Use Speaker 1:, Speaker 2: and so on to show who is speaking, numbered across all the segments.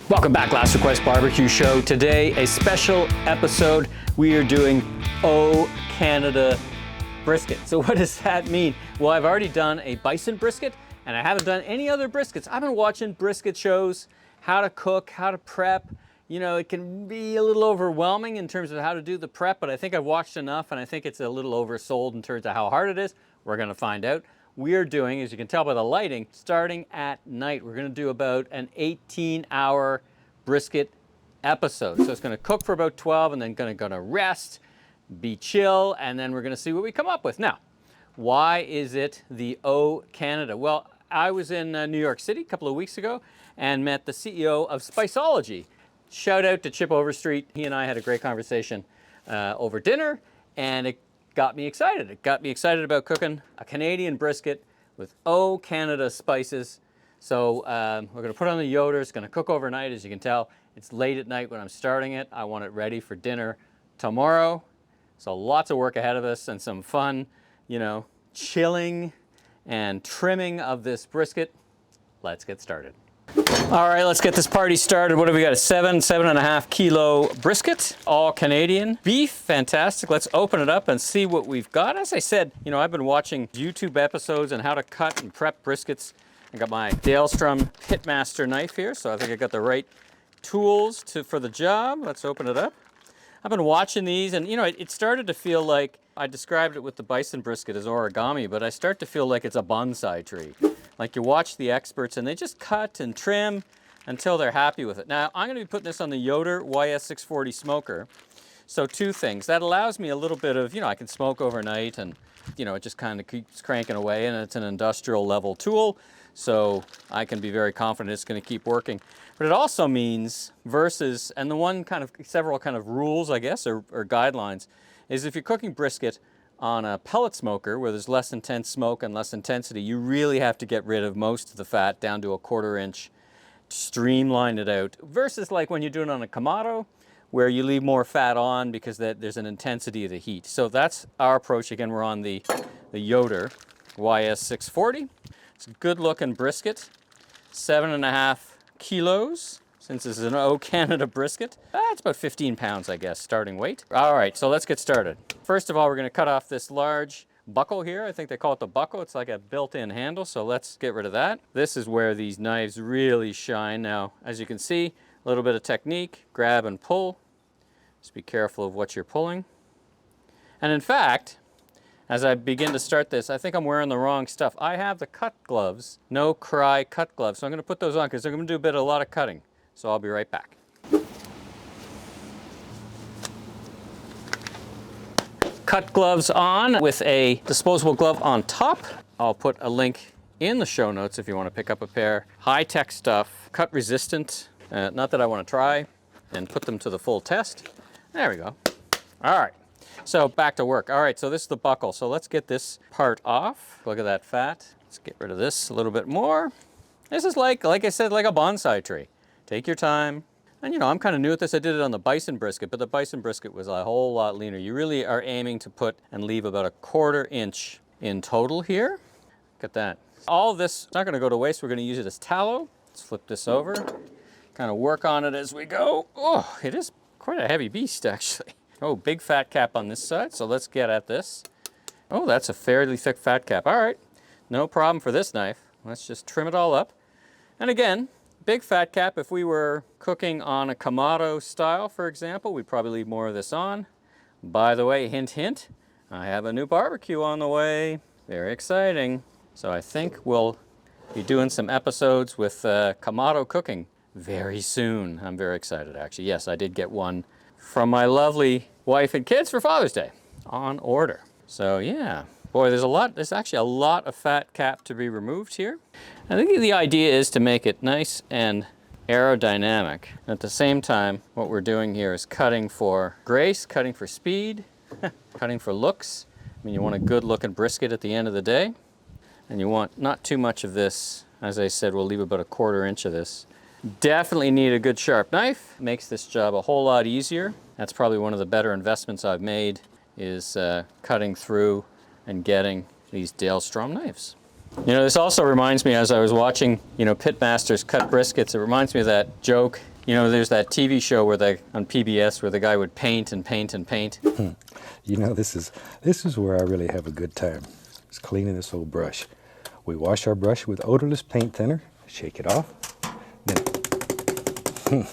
Speaker 1: Welcome back, Last Request Barbecue Show. Today, a special episode. We are doing Canada Brisket. So what does that mean? Well, I've already done a bison brisket, and I haven't done any other briskets. I've been watching brisket shows, how to cook, how to prep. You know, it can be a little overwhelming in terms of how to do the prep, but I think I've watched enough, and I think it's a little oversold in terms of how hard it is. We're gonna find out. We are doing, as you can tell by the lighting, starting at night. We're gonna do about an 18-hour brisket episode. So it's gonna cook for about 12 and then gonna rest, be chill, and then we're gonna see what we come up with. Now, why is it the Canada? Well, I was in New York City a couple of weeks ago and met the CEO of Spiceology. Shout out to Chip Overstreet. He and I had a great conversation over dinner, and it got me excited. It got me excited about cooking a Canadian brisket with Canada spices. So we're gonna put it on the Yoder. It's gonna cook overnight, as you can tell. It's late at night when I'm starting it. I want it ready for dinner tomorrow. So lots of work ahead of us and some fun, you know, chilling and trimming of this brisket. Let's get started. All right, let's get this party started. What have we got? A 7.5 kilo brisket, all Canadian beef. Fantastic. Let's open it up and see what we've got. As I said, you know, I've been watching YouTube episodes on how to cut and prep briskets. I got my Dalestrom Pitmaster knife here, so I think I got the right tools for the job. Let's open it up. I've been watching these, and you know, it started to feel like, I described it with the bison brisket as origami, but I start to feel like it's a bonsai tree. Like you watch the experts and they just cut and trim until they're happy with it. Now, I'm gonna be putting this on the Yoder YS640 smoker. So two things. That allows me a little bit of, you know, I can smoke overnight and, you know, it just kind of keeps cranking away, and it's an industrial level tool. So I can be very confident it's gonna keep working. But it also means versus, and the one kind of, several kind of rules, I guess, or guidelines, is if you're cooking brisket on a pellet smoker where there's less intense smoke and less intensity, you really have to get rid of most of the fat down to a 1/4 inch, streamline it out, versus like when you're doing it on a Kamado where you leave more fat on because there's an intensity of the heat. So that's our approach. Again, we're on the Yoder YS640. It's a good looking brisket, 7.5 kilos. Since this is an Canada brisket, it's about 15 pounds, I guess, starting weight. All right, so let's get started. First of all, we're gonna cut off this large buckle here. I think they call it the buckle. It's like a built-in handle, so let's get rid of that. This is where these knives really shine. Now, as you can see, a little bit of technique, grab and pull. Just be careful of what you're pulling. And in fact, as I begin to start this, I think I'm wearing the wrong stuff. I have the cut gloves, no cry cut gloves. So I'm gonna put those on because they're gonna do a lot of cutting. So I'll be right back. Cut gloves on with a disposable glove on top. I'll put a link in the show notes if you want to pick up a pair. High-tech stuff, cut resistant, not that I want to try, and put them to the full test. There we go. All right, so back to work. All right, so this is the buckle. So let's get this part off. Look at that fat. Let's get rid of this a little bit more. This is like I said, like a bonsai tree. Take your time. And you know, I'm kind of new at this. I did it on the bison brisket, but the bison brisket was a whole lot leaner. You really are aiming to put and leave about a 1/4 inch in total here. Look at that. All of this is not gonna go to waste. We're gonna use it as tallow. Let's flip this over. Kind of work on it as we go. Oh, it is quite a heavy beast, actually. Oh, big fat cap on this side, so let's get at this. Oh, that's a fairly thick fat cap. All right, no problem for this knife. Let's just trim it all up. And again, big fat cap. If we were cooking on a Kamado style, for example, we'd probably leave more of this on. By the way, hint, hint, I have a new barbecue on the way. Very exciting. So I think we'll be doing some episodes with Kamado cooking very soon. I'm very excited, actually. Yes, I did get one from my lovely wife and kids for Father's Day on order. So yeah. Boy, there's actually a lot of fat cap to be removed here. I think the idea is to make it nice and aerodynamic. At the same time, what we're doing here is cutting for grace, cutting for speed, cutting for looks. I mean, you want a good looking brisket at the end of the day, and you want not too much of this. As I said, we'll leave about a 1/4 inch of this. Definitely need a good sharp knife. Makes this job a whole lot easier. That's probably one of the better investments I've made, is cutting through and getting these Dalestrom knives. You know, this also reminds me, as I was watching, you know, pitmasters cut briskets, it reminds me of that joke, You know, there's that TV show where on PBS where the guy would paint and paint and paint.
Speaker 2: You know, this is where I really have a good time. It's cleaning this old brush. We wash our brush with odorless paint thinner, shake it off, then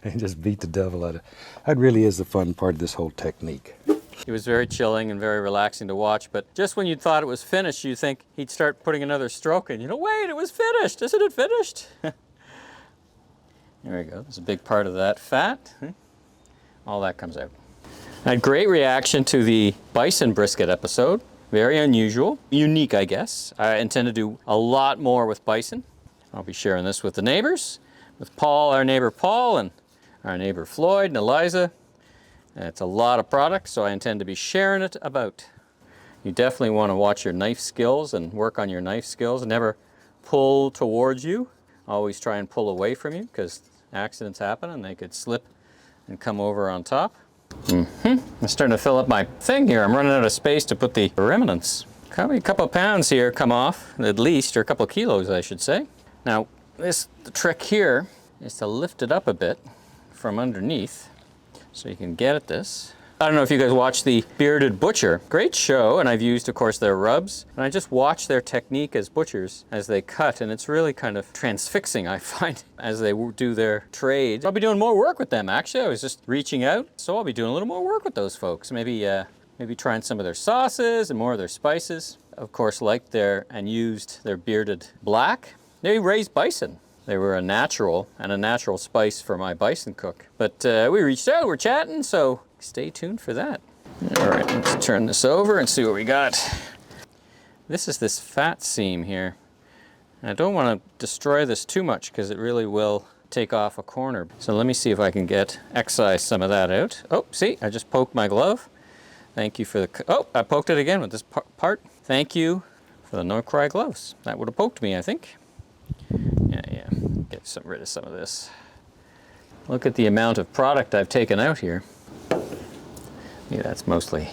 Speaker 2: and just beat the devil out of it. That really is the fun part of this whole technique.
Speaker 1: It was very chilling and very relaxing to watch, but just when you thought it was finished, you think he'd start putting another stroke in. You know, wait, it was finished. Isn't it finished? There we go. There's a big part of that fat. All that comes out. I had great reaction to the bison brisket episode. Very unusual. Unique, I guess. I intend to do a lot more with bison. I'll be sharing this with the neighbors, with Paul, our neighbor Paul, and our neighbor Floyd and Eliza. And it's a lot of products, so I intend to be sharing it about. You definitely want to watch your knife skills and work on your knife skills. Never pull towards you. Always try and pull away from you, because accidents happen and they could slip and come over on top. I'm starting to fill up my thing here. I'm running out of space to put the remnants. Probably a couple of pounds here come off, at least, or a couple of kilos, I should say. Now, the trick here is to lift it up a bit from underneath so you can get at this. I don't know if you guys watch The Bearded Butcher. Great show, and I've used, of course, their rubs. And I just watch their technique as butchers as they cut, and it's really kind of transfixing, I find, as they do their trade. I'll be doing more work with them, actually. I was just reaching out, so I'll be doing a little more work with those folks. Maybe trying some of their sauces and more of their spices. Of course, liked and used their bearded black. They raised bison. They were a natural spice for my bison cook. But we reached out, we're chatting, so stay tuned for that. All right, let's turn this over and see what we got. This is this fat seam here. I don't want to destroy this too much because it really will take off a corner. So let me see if I can excise some of that out. Oh, see, I just poked my glove. Thank you for I poked it again with this part. Thank you for the No Cry gloves. That would have poked me, I think. Yeah, get rid of some of this. Look at the amount of product I've taken out here. Yeah, that's mostly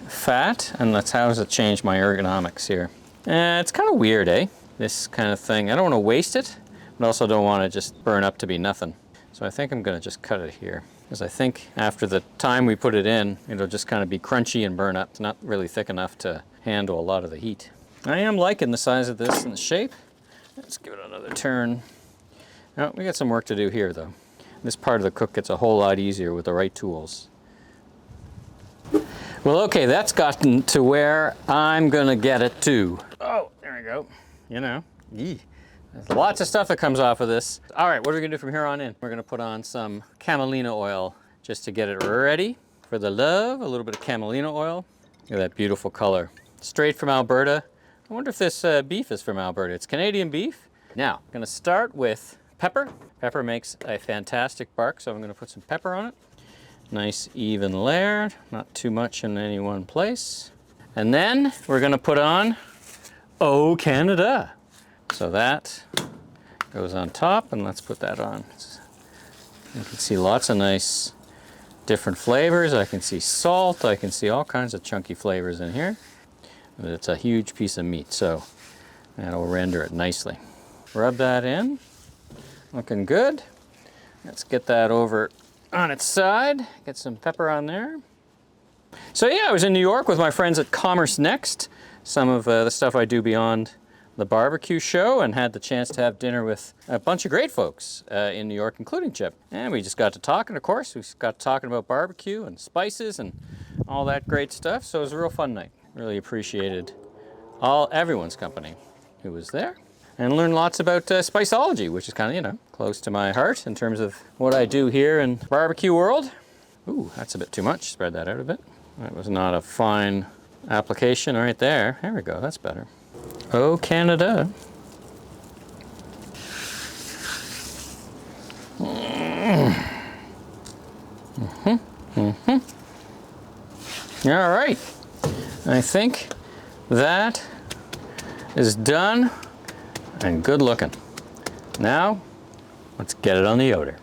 Speaker 1: fat, and that's how does it change my ergonomics here. It's kind of weird, eh? This kind of thing. I don't want to waste it, but also don't want to just burn up to be nothing. So I think I'm going to just cut it here, because I think after the time we put it in, it'll just kind of be crunchy and burn up. It's not really thick enough to handle a lot of the heat. I am liking the size of this and the shape. Let's give it another turn. Oh, we got some work to do here, though. This part of the cook gets a whole lot easier with the right tools. Well, okay, that's gotten to where I'm gonna get it to. Oh, there we go. You know, there's lots of stuff that comes off of this. All right, what are we gonna do from here on in? We're gonna put on some Camelina oil just to get it ready for the love. A little bit of Camelina oil. Look at that beautiful color. Straight from Alberta. I wonder if this beef is from Alberta. It's Canadian beef. Now, I'm gonna start with pepper. Pepper makes a fantastic bark, so I'm gonna put some pepper on it. Nice even layer, not too much in any one place. And then we're gonna put on Oh Canada. So that goes on top, and let's put that on. You can see lots of nice different flavors. I can see salt, I can see all kinds of chunky flavors in here. But it's a huge piece of meat, so that'll render it nicely. Rub that in, looking good. Let's get that over on its side, get some pepper on there. So yeah, I was in New York with my friends at Commerce Next, some of the stuff I do beyond the barbecue show, and had the chance to have dinner with a bunch of great folks in New York, including Chip. And we just got to talking, of course. We got to talking about barbecue and spices and all that great stuff. So it was a real fun night. Really appreciated everyone's company who was there. And learned lots about Spiceology, which is kind of, close to my heart in terms of what I do here in barbecue world. Ooh, that's a bit too much. Spread that out a bit. That was not a fine application right there. There we go, that's better. Oh, Canada. All right, I think that is done. And good looking. Now, let's get it on the odor.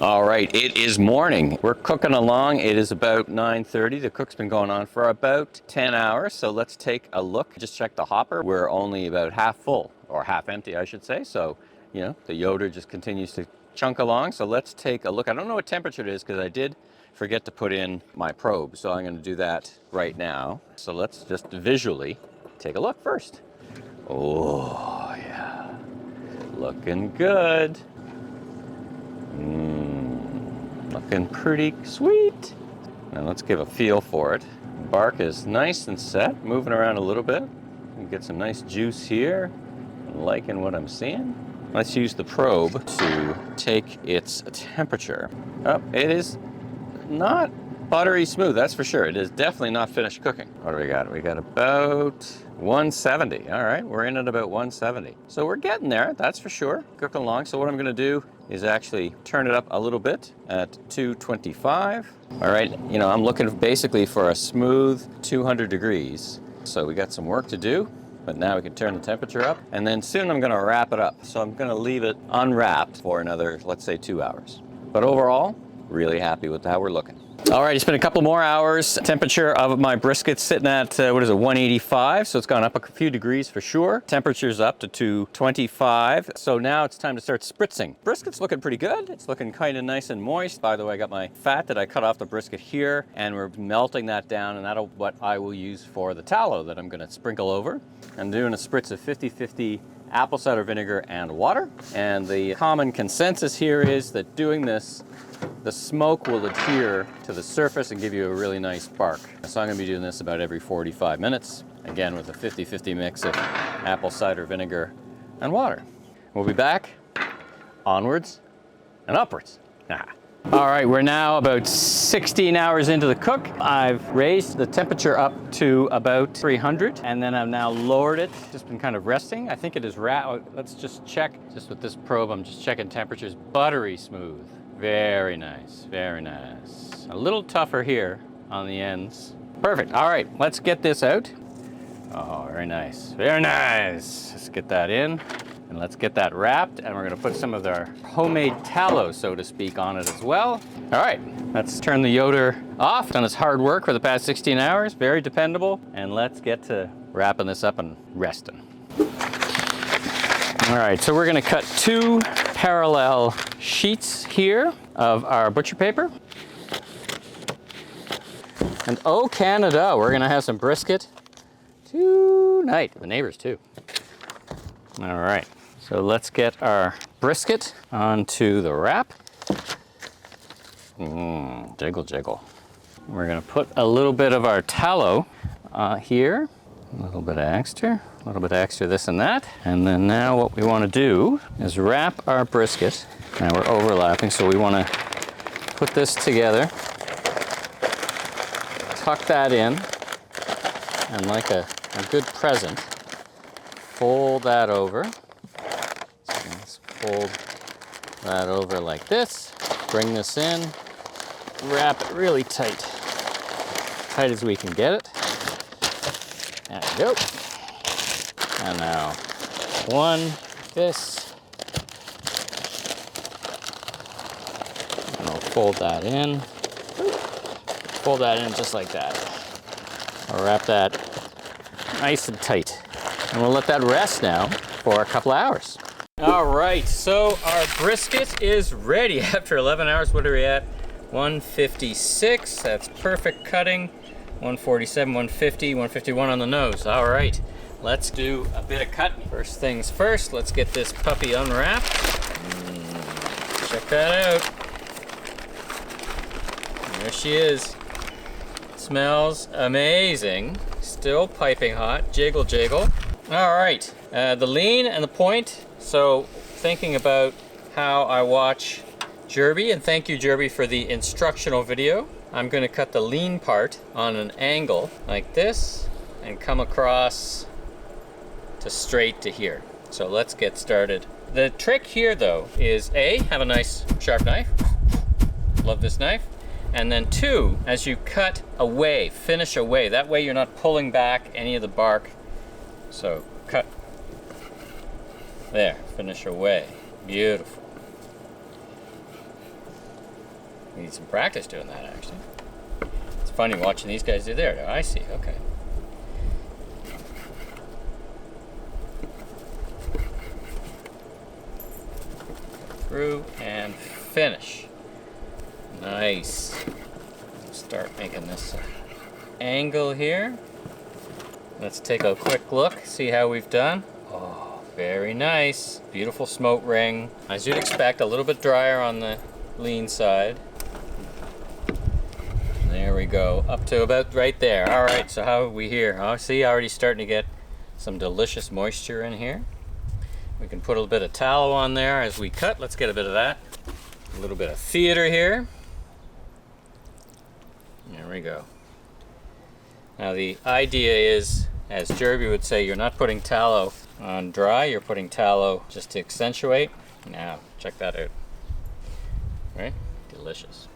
Speaker 1: All right, it is morning. We're cooking along. It is about 9:30. The cook's been going on for about 10 hours. So let's take a look. Just check the hopper. We're only about half full, or half empty, I should say. So, the odor just continues to chunk along. So let's take a look. I don't know what temperature it is because I did forget to put in my probe. So I'm going to do that right now. So let's just visually take a look first. Oh, yeah. Looking good. Looking pretty sweet. Now let's give a feel for it. Bark is nice and set, moving around a little bit. You get some nice juice here. I'm liking what I'm seeing. Let's use the probe to take its temperature. Oh, it is not buttery smooth, that's for sure. It is definitely not finished cooking. What do we got? We got about 170. All right, we're in at about 170. So we're getting there, that's for sure. Cooking along. So what I'm gonna do is actually turn it up a little bit at 225. All right, I'm looking basically for a smooth 200 degrees. So we got some work to do, but now we can turn the temperature up. And then soon I'm gonna wrap it up. So I'm gonna leave it unwrapped for another, let's say 2 hours. But overall, really happy with how we're looking. All right, it's been a couple more hours. Temperature of my brisket sitting at, 185. So it's gone up a few degrees for sure. Temperature's up to 225. So now it's time to start spritzing. Brisket's looking pretty good. It's looking kind of nice and moist. By the way, I got my fat that I cut off the brisket here, and we're melting that down, and that'll what I will use for the tallow that I'm gonna sprinkle over. I'm doing a spritz of 50-50 apple cider vinegar and water. And the common consensus here is that doing this, the smoke will adhere to the surface and give you a really nice bark. So I'm gonna be doing this about every 45 minutes, again with a 50-50 mix of apple cider vinegar and water. We'll be back, onwards and upwards. All right, we're now about 16 hours into the cook. I've raised the temperature up to about 300, and then I've now lowered it. Just been kind of resting. I think it is let's just check, just with this probe, I'm just checking temperatures. Buttery smooth. Very nice, very nice. A little tougher here on the ends. Perfect, all right, let's get this out. Oh, very nice, very nice. Let's get that in, and let's get that wrapped, and we're gonna put some of our homemade tallow, so to speak, on it as well. All right, let's turn the Yoder off. Done its hard work for the past 16 hours, very dependable, and let's get to wrapping this up and resting. All right, so we're gonna cut 2 parallel sheets here of our butcher paper. And oh Canada, we're gonna have some brisket tonight. The neighbors too. All right, so let's get our brisket onto the wrap. Jiggle, jiggle. We're gonna put a little bit of our tallow here. A little bit extra this and that. And then now what we want to do is wrap our brisket. Now we're overlapping, so we want to put this together, tuck that in, and like a good present, fold that over. So let's fold that over like this, bring this in, wrap it really tight, tight as we can get it. There we go. And now this. And we'll fold that in. Fold that in just like that. I'll wrap that nice and tight. And we'll let that rest now for a couple of hours. All right, so our brisket is ready after 11 hours. What are we at? 156, that's perfect cutting. 147, 150, 151 on the nose. All right, let's do a bit of cutting. First things first, let's get this puppy unwrapped. Check that out. There she is. Smells amazing. Still piping hot. Jiggle, jiggle. All right, the lean and the point. So thinking about how I watch Jerby, and thank you Jerby for the instructional video. I'm going to cut the lean part on an angle like this and come across to straight to here. So let's get started. The trick here though is A, have a nice sharp knife. Love this knife. And then 2, as you cut away, finish away. That way you're not pulling back any of the bark. So cut. There, finish away. Beautiful. We need some practice doing that, actually. It's funny watching these guys do there. I see, okay. through and finish. Nice. Start making this angle here. Let's take a quick look, see how we've done. Oh, very nice. Beautiful smoke ring. As you'd expect, a little bit drier on the lean side. There we go, up to about right there. All right, so how are we here? Oh, see, already starting to get some delicious moisture in here. We can put a little bit of tallow on there as we cut. Let's get a bit of that. A little bit of theater here. There we go. Now the idea is, as Jerby would say, you're not putting tallow on dry, you're putting tallow just to accentuate. Now, check that out. Right? Delicious.